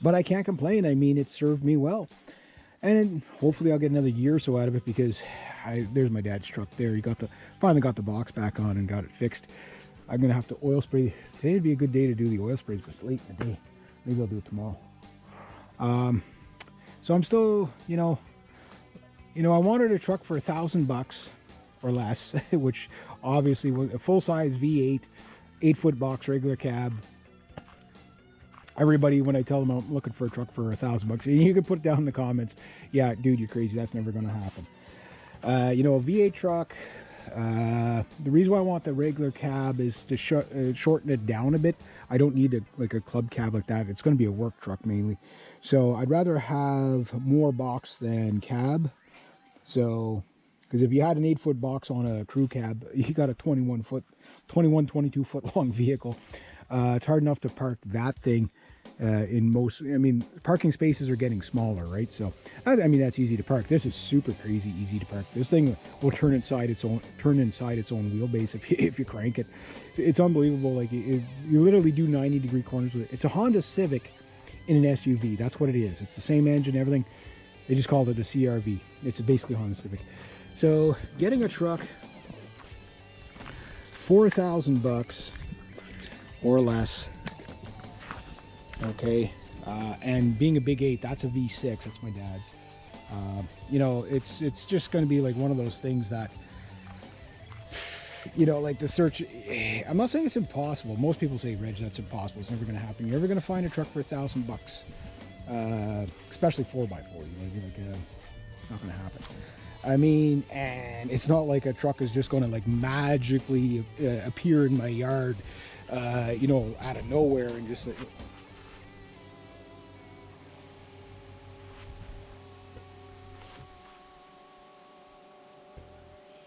But I can't complain. I mean, it served me well. And hopefully I'll get another year or so out of it, because there's my dad's truck there. He finally got the box back on and got it fixed. I'm going to have to oil spray. Today would be a good day to do the oil sprays, but it's late in the day. Maybe I'll do it tomorrow. So I'm still, I wanted a truck for $1,000 or less, which obviously was a full-size V8, 8-foot box, regular cab. Everybody, when I tell them I'm looking for a truck for $1,000, you can put down in the comments, yeah, dude, you're crazy. That's never going to happen. A V8 truck. The reason why I want the regular cab is to shorten it down a bit. I don't need a club cab like that. It's going to be a work truck mainly. So I'd rather have more box than cab. So, because if you had an 8-foot box on a crew cab, you got a 22 foot long vehicle. It's hard enough to park that thing in most, parking spaces are getting smaller, right? So, that's easy to park. This is super crazy easy to park. This thing will turn inside its own wheelbase if you crank it. It's unbelievable. Like, you literally do 90-degree corners with it. It's a Honda Civic in an SUV. That's what it is. It's the same engine, everything. They just called it a CRV. It's basically Honda Civic. So, getting a truck for $1,000 or less, okay, and being a big 8, that's a V6. That's my dad's. It's just going to be like one of those things that, like the search. I'm not saying it's impossible. Most people say, Reg, that's impossible. It's never going to happen. You're never going to find a truck for $1,000, especially 4x4. It's not going to happen. And it's not like a truck is just going to like magically appear in my yard, out of nowhere and just.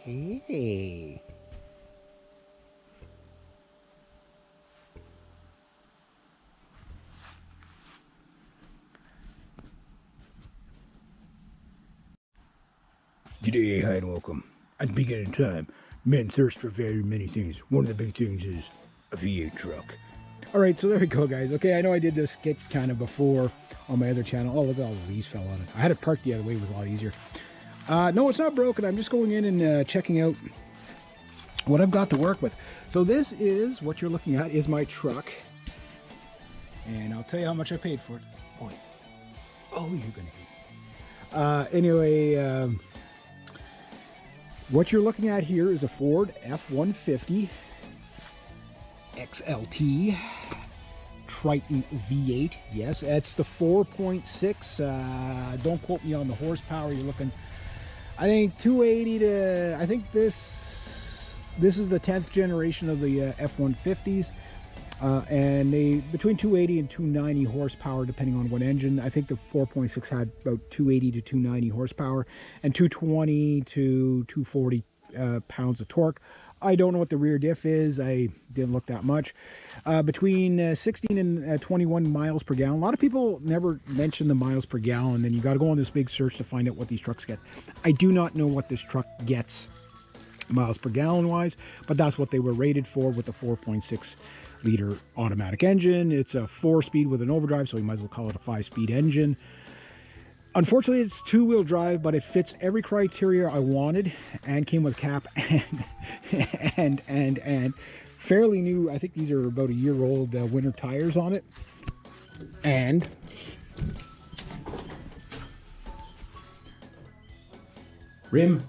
Hey. G'day, hi and welcome. At the beginning of time, men thirst for very many things. One of the big things is a V8 truck. Alright, so there we go, guys. Okay, I know I did this sketch kind of before on my other channel. Oh, look at all the leaves fell on it. I had it parked the other way. It was a lot easier. No, it's not broken. I'm just going in and checking out what I've got to work with. So this is, what you're looking at is my truck. And I'll tell you how much I paid for it. Oh, you're going to hate it. Anyway, what you're looking at here is a Ford F-150 XLT Triton V8. Yes, it's the 4.6. Don't quote me on the horsepower. You're looking, I think 280 to, I think this is the 10th generation of the F-150s. And they between 280 and 290 horsepower depending on what engine. I think the 4.6 had about 280 to 290 horsepower and 220 to 240 pounds of torque. I don't know what the rear diff is. I didn't look that much. Between 16 and 21 miles per gallon. A lot of people never mention the miles per gallon. Then you got to go on this big search to find out what these trucks get. I do not know what this truck gets miles per gallon wise, but that's what they were rated for with the 4.6 liter automatic engine. It's a 4-speed with an overdrive, so you might as well call it a 5-speed engine. Unfortunately, it's 2-wheel drive, but it fits every criteria I wanted and came with cap and fairly new. I think these are about a year-old winter tires on it. And rim,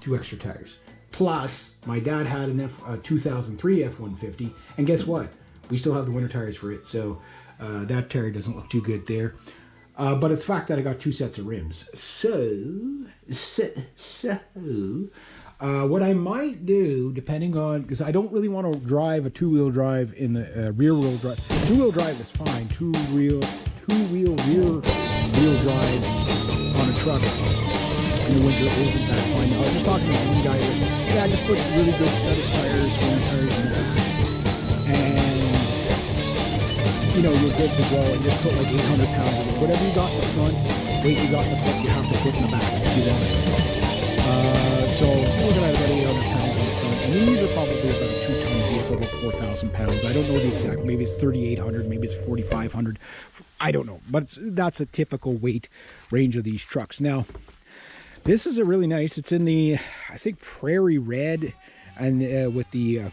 2 extra tires. Plus, my dad had a 2003 F-150, and guess what? We still have the winter tires for it, so that tire doesn't look too good there. But it's the fact that I got 2 sets of rims. So what I might do, depending on, because I don't really want to drive a 2-wheel drive in the rear-wheel drive. 2-wheel drive is fine. Two-wheel rear-wheel drive on a truck in the winter isn't that fine. I was just talking to one guy that, yeah, just put really good studded tires, winter tires in the back, and you're good to go, and just put like 800 pounds in it. Whatever you got in the front, weight you got in the front, you have to put in the back if you want it. So we're looking at about 800 pounds in the front, and these are probably about a 2-ton vehicle. about 4,000 pounds. I don't know the exact, maybe it's 3,800, maybe it's 4,500. I don't know, but that's a typical weight range of these trucks. Now, this is a really nice, it's in the, I think, prairie red, and with the, you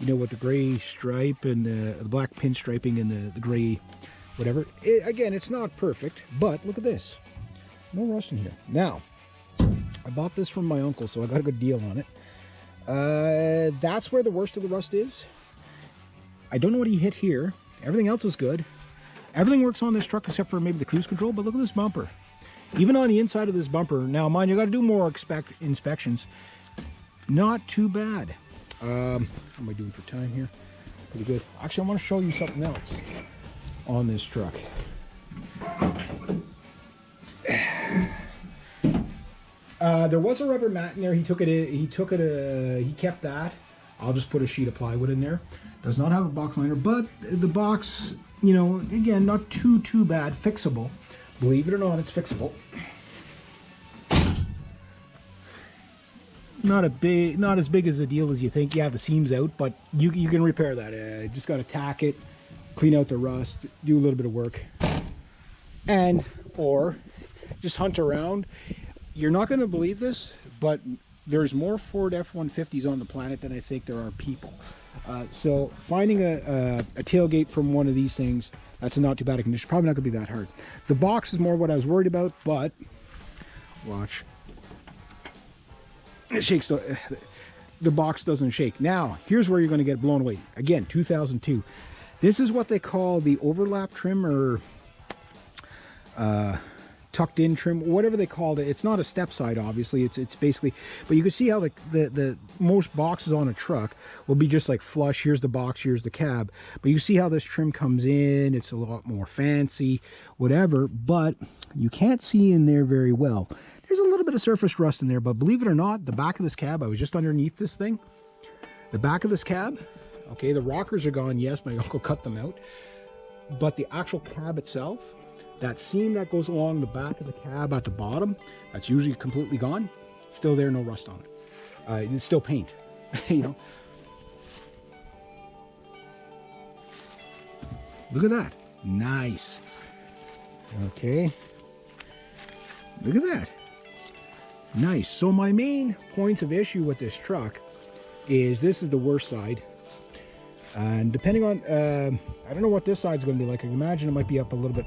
know, with the gray stripe and the black pinstriping and the gray, whatever. Again, it's not perfect, but look at this. No rust in here. Now, I bought this from my uncle, so I got a good deal on it. That's where the worst of the rust is. I don't know what he hit here. Everything else is good. Everything works on this truck except for maybe the cruise control, but look at this bumper. Even on the inside of this bumper, now mind you, got to do more inspections. Not too bad. How am I doing for time here? Pretty good. Actually, I want to show you something else on this truck. There was a rubber mat in there. He kept that. I'll just put a sheet of plywood in there. Does not have a box liner, but the box, you know, again, not too bad. Fixable. Believe it or not, it's fixable. Not as big as a deal as you think. Yeah, the seam's out, but you can repair that. Just got to tack it, clean out the rust, do a little bit of work, and or just hunt around. You're not going to believe this, but there's more Ford F-150s on the planet than I think there are people. So finding a tailgate from one of these things, that's not too bad a condition. Probably not going to be that hard. The box is more what I was worried about, but watch. It shakes. The box doesn't shake. Now, here's where you're going to get blown away. Again, 2002. This is what they call the overlap trim, or tucked in trim, whatever they called it. It's not a step side, obviously. It's basically, but you can see how the most boxes on a truck will be just like flush. Here's the box, here's the cab. But you see how this trim comes in. It's a lot more fancy, whatever, but you can't see in there very well. There's a little bit of surface rust in there, but believe it or not, the back of this cab, I was just underneath this thing. The back of this cab, okay, the rockers are gone. Yes, my uncle cut them out. But the actual cab itself, that seam that goes along the back of the cab at the bottom, that's usually completely gone. Still there, no rust on it. It's still paint, you know. Look at that. Nice. Okay. Look at that. Nice. So my main points of issue with this truck is this is the worst side. And depending on, I don't know what this side's going to be like. I can imagine it might be up a little bit.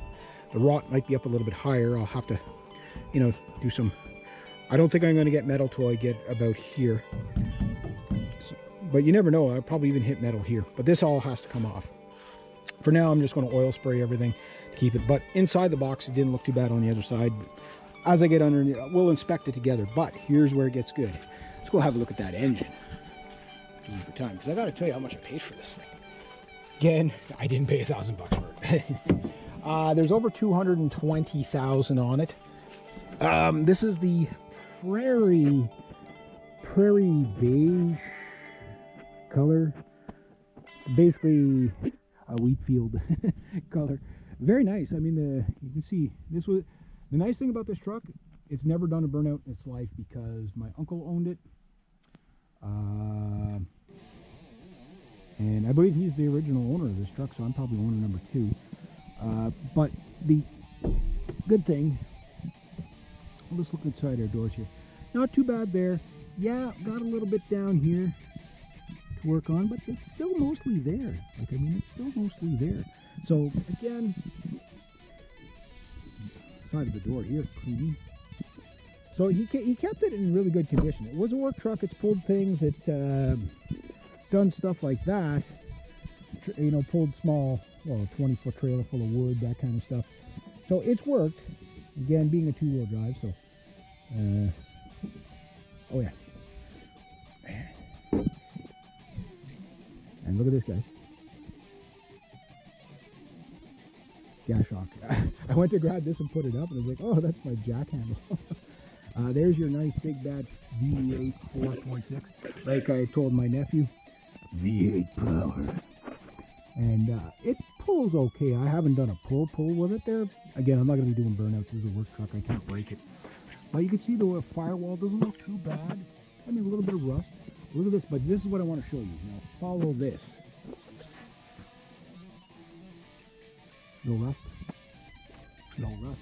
The rot might be up a little bit higher. I'll have to, you know, do some, I don't think I'm going to get metal till I get about here. So, but you never know. I'll probably even hit metal here. But this all has to come off. For now, I'm just going to oil spray everything to keep it. But inside the box, it didn't look too bad on the other side. As I get underneath, we'll inspect it together. But here's where it gets good. Let's go have a look at that engine. For time, because I got to tell you how much I paid for this thing. Again, I didn't pay $1,000 for it. There's over 220,000 on it. This is the prairie beige color, basically a wheat field color. Very nice. I mean, you can see this was the nice thing about this truck. It's never done a burnout in its life because my uncle owned it. And I believe he's the original owner of this truck, so I'm probably owner number 2. But the good thing, let's look inside our doors here. Not too bad there. Yeah, got a little bit down here to work on, but it's still mostly there. Like, I mean, it's still mostly there. So again, side of the door here, clean. So he kept it in really good condition. It was a work truck. It's pulled things. It's done stuff like that. You know, pulled small, well, 20-foot trailer full of wood, that kind of stuff. So it's worked. Again, being a 2-wheel drive. So, oh yeah. And look at this, guys. Gas shock. I went to grab this and put it up, and I was like, oh, that's my jack handle. There's your nice big bad V8 4.6. Like I told my nephew, V8 power. And it pulls okay. I haven't done a pull with it there. Again, I'm not going to be doing burnouts. This is a work truck. I can't break it. But you can see the firewall doesn't look too bad. I mean, a little bit of rust. Look at this, but this is what I want to show you. Now follow this. No rust. No rust.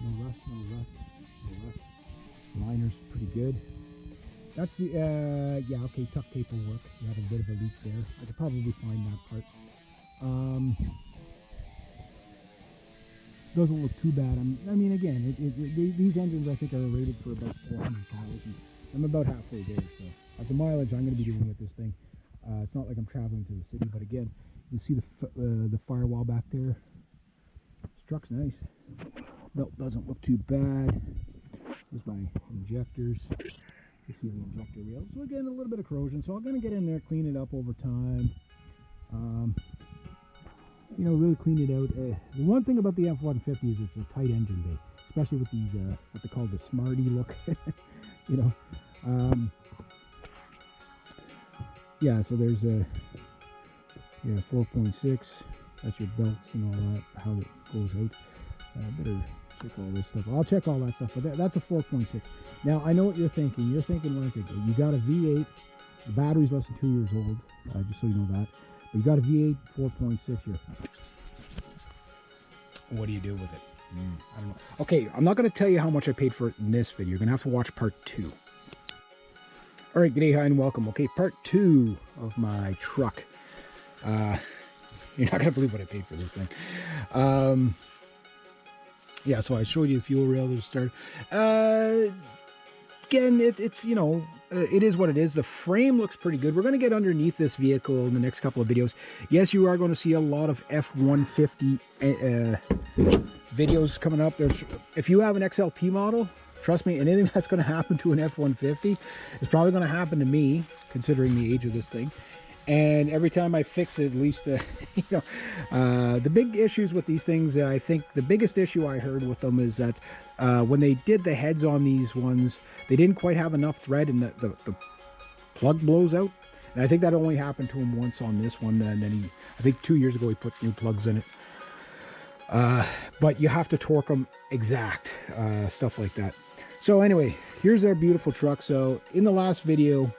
No rust, no rust, no rust. Liner's pretty good. That's the, yeah, okay, tuck tape will work. You have a bit of a leak there. I could probably find that part. Doesn't look too bad. I mean, again, these engines I think are rated for about 400,000. I'm about halfway there, so at the mileage I'm going to be doing with this thing, it's not like I'm traveling to the city, but again, you see the firewall back there. This truck's nice. Belt doesn't look too bad. There's my injectors. You see the injector wheel. So again, a little bit of corrosion. So I'm going to get in there, clean it up over time. You know, really clean it out. The one thing about the F-150 is it's a tight engine bay, especially with these, what they call the Smarty look. You know. Yeah, so there's a 4.6. That's your belts and all that, how it goes out. Better check all this stuff. I'll check all that stuff, but that's a 4.6. Now, I know what you're thinking. You're thinking what I think. You got a V8. The battery's less than 2 years old, just so you know that. But you got a V8 4.6 here. What do you do with it? I don't know. Okay, I'm not going to tell you how much I paid for it in this video. You're going to have to watch part 2. All right, g'day, hi, and welcome. Okay, part 2 of my truck. You're not going to believe what I paid for this thing. Yeah, so I showed you the fuel rail to start. Again, it's you know, it is what it is. The frame looks pretty good. We're going to get underneath this vehicle in the next couple of videos. Yes, you are going to see a lot of F-150 videos coming up. If you have an XLT model, trust me, anything that's going to happen to an F-150 is probably going to happen to me, considering the age of this thing. And every time I fix it, at least, you know, the big issues with these things, I think the biggest issue I heard with them is that when they did the heads on these ones, they didn't quite have enough thread and the plug blows out. And I think that only happened to him once on this one. And then I think 2 years ago, he put new plugs in it. But you have to torque them exact, stuff like that. So anyway, here's our beautiful truck. So in the last video,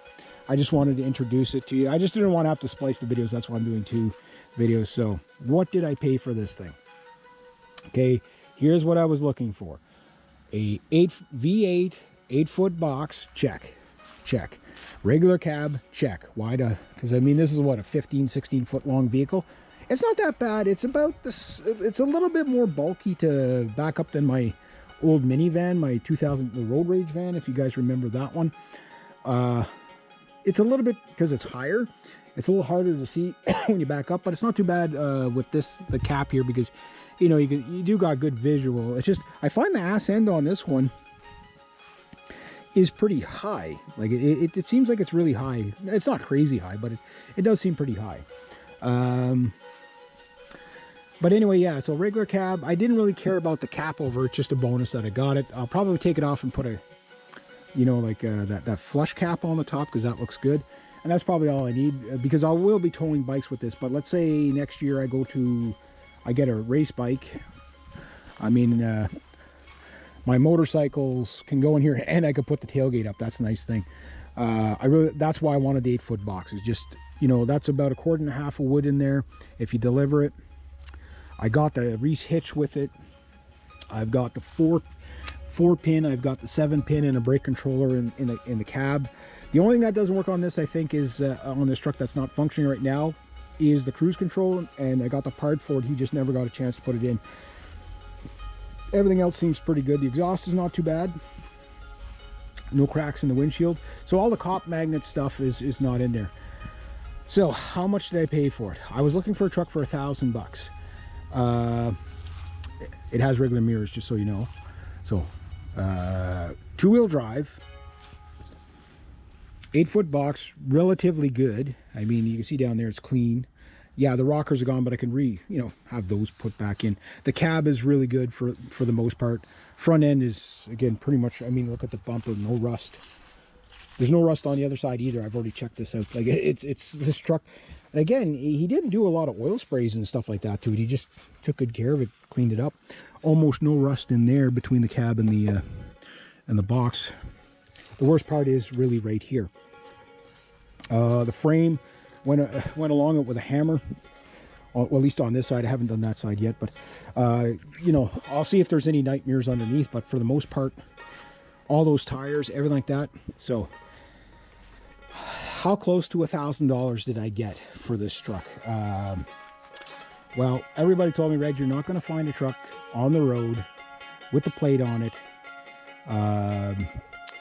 I just wanted to introduce it to you. I just didn't want to have to splice the videos. That's why I'm doing 2 videos. So what did I pay for this thing? Okay, here's what I was looking for. A V8 8-foot box, check. Check. Regular cab, check. Why? Because I mean, this is what, a 15-16 foot long vehicle. It's not that bad. It's about this. It's a little bit more bulky to back up than my old minivan, my 2000 the Road Rage van, if you guys remember that one. It's a little bit, because it's higher, it's a little harder to see when you back up, but it's not too bad with the cap here, because you know you do got good visual. It's just I find the ass end on this one is pretty high. Like it seems like it's really high. It's not crazy high, but it does seem pretty high. But anyway, yeah, so regular cab. I didn't really care about the cap over. It's just a bonus that I got it. I'll probably take it off and put a, you know, like that flush cap on the top, because that looks good. And that's probably all I need, because I will be towing bikes with this. But let's say next year I get a race bike. I mean, my motorcycles can go in here and I can put the tailgate up. That's a nice thing. That's why I wanted the 8-foot box. It's just, you know, that's about 1.5 cords of wood in there if you deliver it. I got the Reese hitch with it. I've got the 4-pin, I've got the 7-pin and a brake controller in the cab. The only thing that doesn't work on this, I think, is on this truck that's not functioning right now, is the cruise control, and I got the part for it. He just never got a chance to put it in. Everything else seems pretty good. The exhaust is not too bad. No cracks in the windshield. So all the cop magnet stuff is not in there. So how much did I pay for it? I was looking for a truck for $1,000. It has regular mirrors, just so you know. So 2-wheel drive, 8-foot box, relatively good. I mean, you can see down there it's clean. Yeah, the rockers are gone, but I can have those put back in. The cab is really good for the most part. Front end is, again, pretty much, I mean, look at the bumper, no rust. There's no rust on the other side either. I've already checked this out. Like, it's this truck. Again, he didn't do a lot of oil sprays and stuff like that to it. He just took good care of it, cleaned it up. Almost no rust in there between the cab and and the box. The worst part is really right here. The frame went along it with a hammer. Well, at least on this side. I haven't done that side yet, but you know, I'll see if there's any nightmares underneath, but for the most part, all those tires, everything like that. So how close to $1,000 did I get for this truck? Well, everybody told me, Reg, you're not going to find a truck on the road with the plate on it,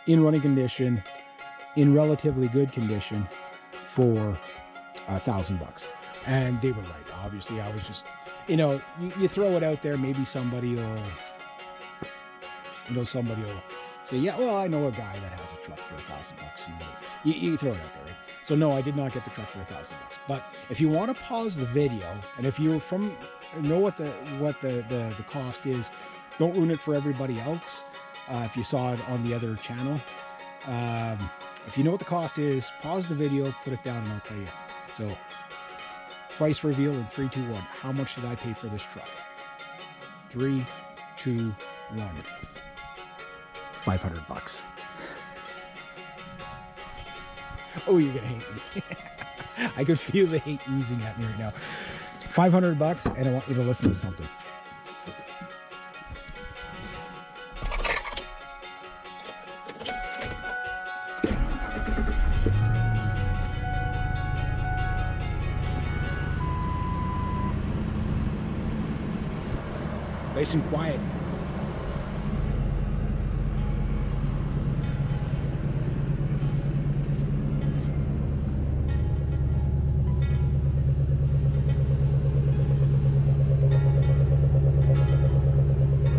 in running condition, in relatively good condition, for $1,000. And they were right. Obviously, I was just, you know, you throw it out there, maybe somebody will, you know, somebody will say, yeah, well, I know a guy that has a truck for $1,000. You throw it out there, right? So no, I did not get the truck for $1,000. But if you want to pause the video, and if you're from, know what the cost is, don't ruin it for everybody else. If you saw it on the other channel, if you know what the cost is, pause the video, put it down, and I'll tell you. So, price reveal in 3, 2, 1. How much did I pay for this truck? 3, 2, 1. $500. Oh, you're gonna hate me. I could feel the hate oozing at me right now. $500, and I want you to listen to something. Nice and quiet.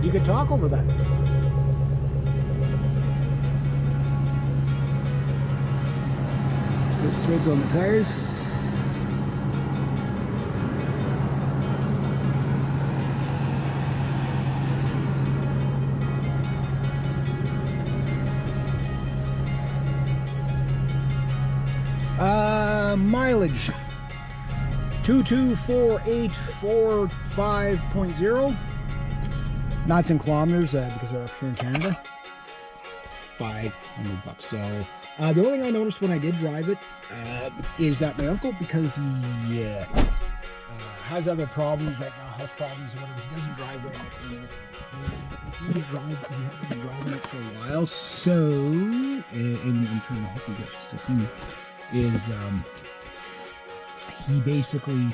You could talk over that. Put threads on the tires. Mileage 224,845.0. Knots in kilometers because we're up here in Canada. $500. So the only thing I noticed when I did drive it is that my uncle, because he has other problems right now, health problems or whatever, he doesn't drive very much anymore. He has been driving it for a while. So, in terms of hope you get to see me, is he basically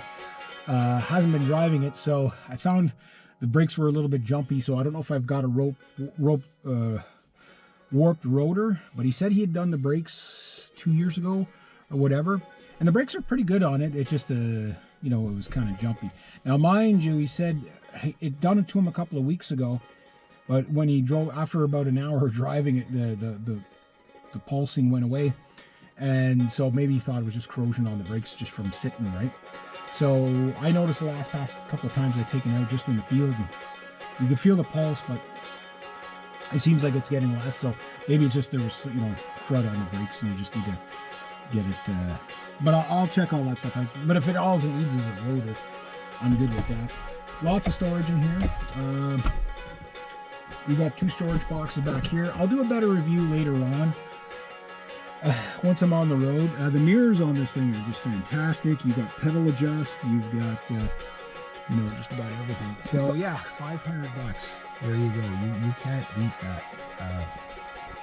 hasn't been driving it. So I found the brakes were a little bit jumpy, so I don't know if I've got a warped rotor, but he said he had done the brakes 2 years ago or whatever, and the brakes are pretty good on it. It's just you know, it was kind of jumpy. Now, mind you, he said it done it to him a couple of weeks ago, but when he drove, after about an hour of driving it, the pulsing went away, and so maybe he thought it was just corrosion on the brakes just from sitting, right? So I noticed the past couple of times I've taken it out just in the field, and you can feel the pulse, but it seems like it's getting less. So maybe it's just there was, you know, crud on the brakes, and you just need to get it. But I'll check all that stuff out. But if it all it needs is a rotor, I'm good with that. Lots of storage in here. We got 2 storage boxes back here. I'll do a better review later on. Once I'm on the road. The mirrors on this thing are just fantastic. You've got pedal adjust. You've got, you know, just about everything. So yeah, $500. There you go. You can't beat that.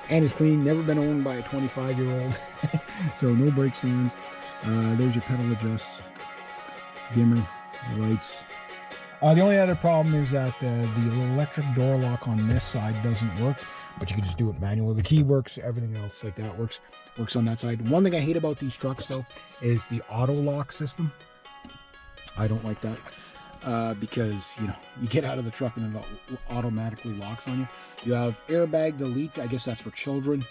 And it's clean. Never been owned by a 25-year-old. So no brake stands. There's your pedal adjust. Dimmer, lights. The only other problem is that the electric door lock on this side doesn't work, but you can just do it manually. The key works, everything else like that works on that side. One thing I hate about these trucks though is the auto lock system. I don't like that because, you know, you get out of the truck and it automatically locks on you. You have airbag delete. I guess that's for children.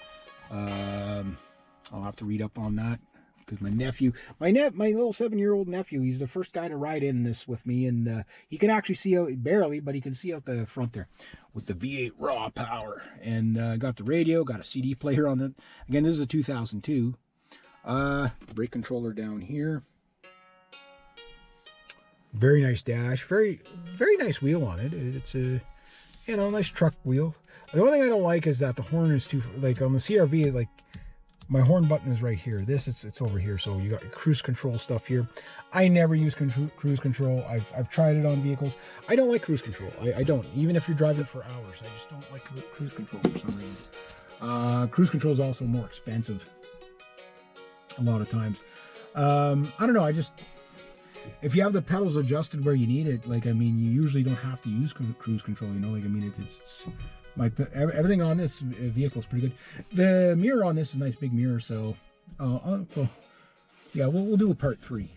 I'll have to read up on that. Because my little 7-year-old nephew, he's the first guy to ride in this with me, and he can actually see out, barely, but he can see out the front there with the V8 raw power. And got the radio, got a CD player on it. Again, this is a 2002. Brake controller down here. Very nice dash, very nice wheel on it. It's a You know, nice truck wheel. The only thing I don't like is that the horn is too, like on the CRV, like my horn button is right here. This, it's over here. So you got your cruise control stuff here. I never use cruise control. I've tried it on vehicles. I don't like cruise control. I don't. Even if you're driving for hours, I just don't like cruise control for some reason. Cruise control is also more expensive a lot of times. I don't know. If you have the pedals adjusted where you need it, like, I mean, you usually don't have to use cruise control, you know, like, I mean, everything on this vehicle is pretty good. The mirror on this is a nice big mirror, so, yeah, we'll do a part 3.